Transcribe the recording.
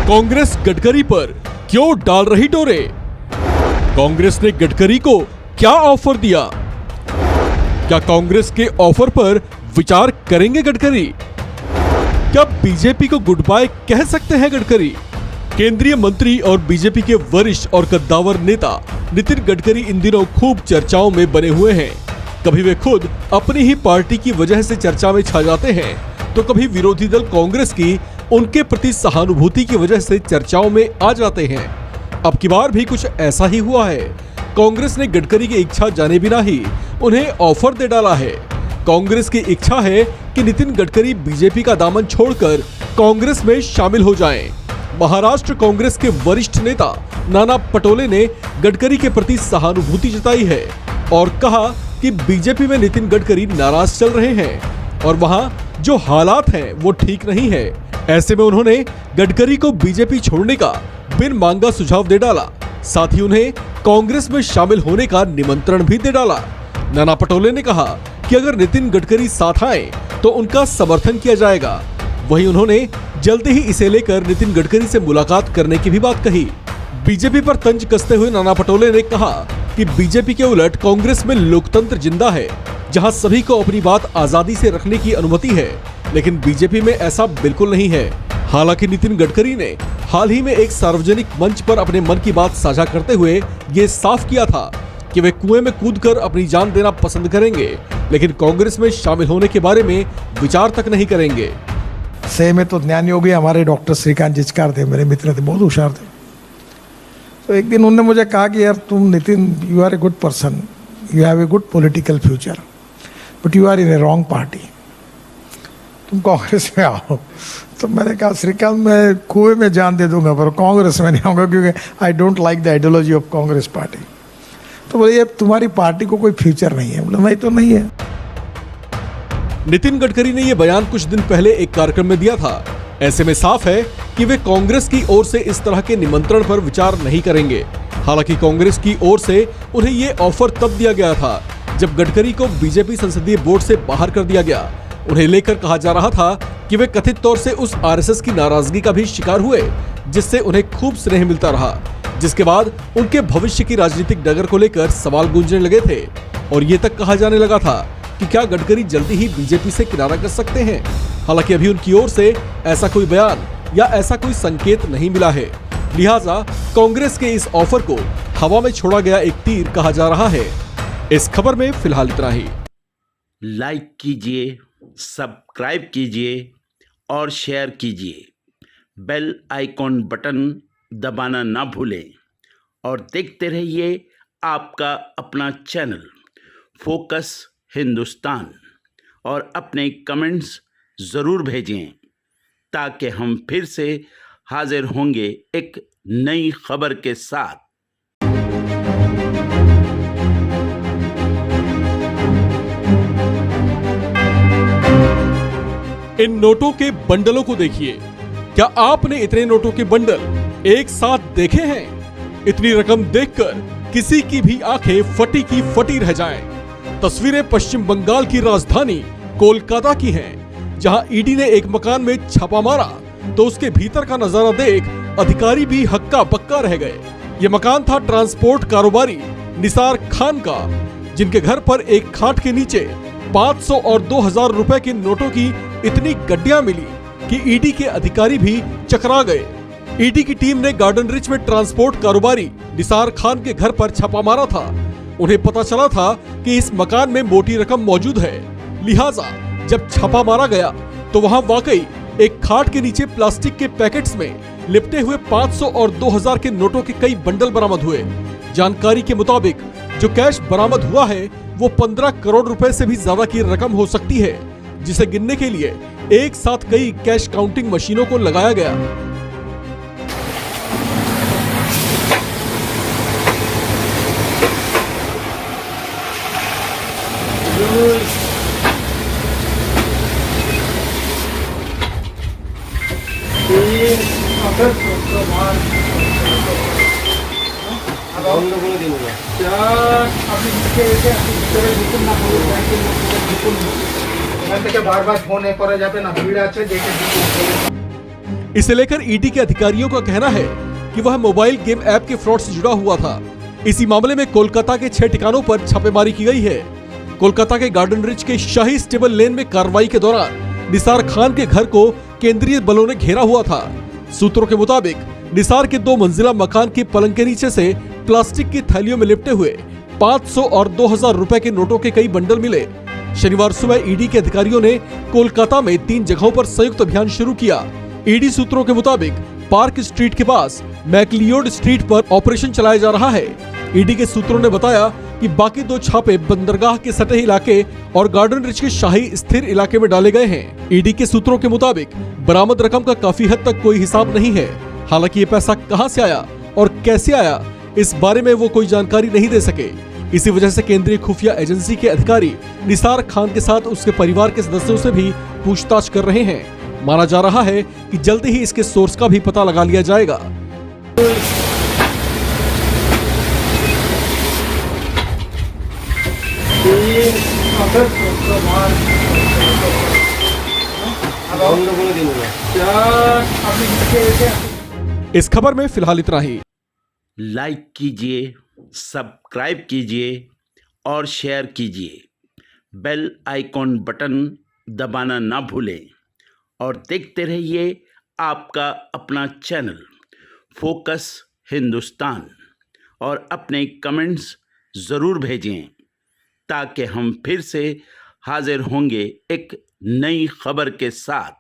कांग्रेस गडकरी पर क्यों डाल रही डोरे? कांग्रेस ने गडकरी को क्या ऑफर दिया? क्या कांग्रेस के ऑफर पर विचार करेंगे गडकरी? क्या बीजेपी को गुड बाय कह सकते हैं गडकरी? केंद्रीय मंत्री और बीजेपी के वरिष्ठ और कद्दावर नेता नितिन गडकरी इन दिनों खूब चर्चाओं में बने हुए हैं। कभी वे खुद अपनी ही पार्टी की वजह से चर्चा में छा जाते हैं, तो कभी विरोधी दल कांग्रेस की उनके प्रति सहानुभूति की वजह से चर्चाओं में आ जाते हैं। अब की बार भी कुछ ऐसा ही हुआ है। कांग्रेस ने गडकरी की इच्छा जाने बिना ही उन्हें ऑफर दे डाला है। कांग्रेस की इच्छा है कि नितिन गडकरी बीजेपी का दामन छोड़कर कांग्रेस में शामिल हो जाएं। महाराष्ट्र कांग्रेस के वरिष्ठ नेता नाना पटोले ने गडकरी के प्रति सहानुभूति जताई है और कहा कि बीजेपी में नितिन गडकरी नाराज चल रहे हैं और वहां जो हालात हैं वो ठीक नहीं है। ऐसे में उन्होंने गडकरी को बीजेपी छोड़ने का बिन मांगा सुझाव दे डाला, साथ ही उन्हें कांग्रेस में शामिल होने का निमंत्रण भी दे डाला। नाना पटोले ने कहा कि अगर नितिन गडकरी साथ आए तो उनका समर्थन किया जाएगा। वहीं उन्होंने जल्दी ही इसे लेकर नितिन गडकरी से मुलाकात करने की भी बात कही। बीजेपी पर तंज कसते हुए नाना पटोले ने कहा कि बीजेपी के उलट कांग्रेस में लोकतंत्र जिंदा है, जहां सभी को अपनी बात आजादी से रखने की अनुमति है, लेकिन बीजेपी में ऐसा बिल्कुल नहीं है। हालांकि नितिन गडकरी ने हाल ही में एक सार्वजनिक मंच पर अपने मन की बात साझा करते हुए ये साफ किया था कि वे कुएं में कूदकर अपनी जान देना पसंद करेंगे, लेकिन कांग्रेस में शामिल होने के बारे में विचार तक नहीं करेंगे। सही में तो ज्ञान योगी हमारे डॉक्टर श्रीकांत जिचकार थे, मेरे मित्र थे, बहुत होशियार थे। तो एक दिन उन्होंने मुझे कहा कि यार तुम Nitin, you are a good person, you have a good political future, but you are in a wrong party, तुम कांग्रेस में आओ। तो मैंने कहा श्रीकांत मैं कुएं में जान दे दूंगा पर कांग्रेस में नहीं आऊँगा, क्योंकि I don't like the ideology of Congress party. तो बोले ये तुम्हारी पार्टी को कोई फ्यूचर नहीं है। बोला नहीं तो नहीं है। नितिन गडकरी ने यह बयान कुछ दिन पहले एक कार्यक्रम में दिया था। ऐसे में साफ है कि वे कांग्रेस की ओर से इस तरह के निमंत्रण पर विचार नहीं करेंगे। हालांकि कांग्रेस की ओर से उन्हें ये ऑफर तब दिया गया था जब गडकरी को बीजेपी संसदीय बोर्ड से बाहर कर दिया गया। उन्हें लेकर कहा जा रहा था कि वे कथित तौर से उस आरएसएस की नाराजगी का भी शिकार हुए, जिससे उन्हें खूब स्नेह मिलता रहा, जिसके बाद उनके भविष्य की राजनीतिक डगर को लेकर सवाल गूंजने लगे थे और ये तक कहा जाने लगा था कि क्या गडकरी जल्दी ही बीजेपी से किनारा कर सकते हैं। हालांकि अभी उनकी ओर से ऐसा कोई बयान या ऐसा कोई संकेत नहीं मिला है, लिहाजा कांग्रेस के इस ऑफर को हवा में छोड़ा गया एक तीर कहा जा रहा है। इस खबर में फिलहाल इतना ही। लाइक कीजिए, सब्सक्राइब कीजिए और शेयर कीजिए। बेल आइकॉन बटन दबाना ना भूलें और देखते रहिए आपका अपना चैनल फोकस हिंदुस्तान। और अपने कमेंट्स ज़रूर भेजें ताकि हम फिर से हाजिर होंगे एक नई खबर के साथ। इन नोटों के बंडलों को देखिए। क्या आपने इतने नोटों के बंडल एक साथ देखे हैं? इतनी रकम देखकर किसी की भी आंखें फटी की फटी रह जाएं। तस्वीरें पश्चिम बंगाल की राजधानी कोलकाता की हैं, जहां ईडी ने एक मकान में छापा मारा तो उसके भीतर का नजारा देख अधिकारी भी हक्का बक्का रह गए। ये मकान था ट्रांसपोर्ट कारोबारी निसार खान का, जिनके घर पर एक खाट के नीचे 500 और 2000 रुपए के नोटों की इतनी गड्डियां मिली कि ईडी के अधिकारी भी चकरा गए। ईडी की टीम ने गार्डन रिच में ट्रांसपोर्ट कारोबारी निसार खान के घर पर छापा मारा था। उन्हें पता चला था कि इस मकान में मोटी रकम मौजूद है, लिहाजा जब छापा मारा गया तो वहां वाकई एक खाट के नीचे प्लास्टिक के पैकेट्स में लिपटे हुए 500 और 2000 के नोटों के कई बंडल बरामद हुए। जानकारी के मुताबिक जो कैश बरामद हुआ है वो 15 करोड़ रुपए से भी ज्यादा की रकम हो सकती है, जिसे गिनने के लिए एक साथ कई कैश काउंटिंग मशीनों को लगाया गया। বারবার ফোনে করে যাবে না, ভিড় আছে দেখে। इसे लेकर ईडी के अधिकारियों का कहना है कि वह मोबाइल गेम ऐप के फ्रॉड से जुड़ा हुआ था। इसी मामले में कोलकाता के 6 ठिकानों पर छापेमारी की गई है। कोलकाता के गार्डन रिच के शाही स्टेबल लेन में कार्रवाई के दौरान निसार खान के घर को केंद्रीय बलों ने घेरा हुआ था। सूत्रों के मुताबिक निसार के 2 मंजिला मकान के पलंग के नीचे से प्लास्टिक की थैलियों में लिपटे हुए 500 और 2000 रुपए के नोटों के कई बंडल मिले। शनिवार सुबह ईडी के अधिकारियों ने कोलकाता में 3 जगहों पर संयुक्त अभियान शुरू किया। ईडी सूत्रों के मुताबिक पार्क स्ट्रीट के पास मैकलियोड स्ट्रीट पर ऑपरेशन चलाया जा रहा है। ईडी के सूत्रों ने बताया कि बाकी 2 छापे बंदरगाह के सटे इलाके और गार्डन रिच के शाही स्थिर इलाके में डाले गए हैं। ईडी के सूत्रों के मुताबिक बरामद रकम का काफी हद तक कोई हिसाब नहीं है। हालांकि ये पैसा कहां से आया और कैसे आया, इस बारे में वो कोई जानकारी नहीं दे सके। इसी वजह से केंद्रीय खुफिया एजेंसी के अधिकारी निसार खान के साथ उसके परिवार के सदस्यों से भी पूछताछ कर रहे हैं। माना जा रहा है कि जल्दी ही इसके सोर्स का भी पता लगा लिया जाएगा। इस खबर में फिलहाल इतना ही। लाइक कीजिए, सब्सक्राइब कीजिए और शेयर कीजिए। बेल आइकॉन बटन दबाना ना भूलें और देखते रहिए आपका अपना चैनल फोकस हिंदुस्तान। और अपने कमेंट्स ज़रूर भेजें ताकि हम फिर से हाजिर होंगे एक नई खबर के साथ।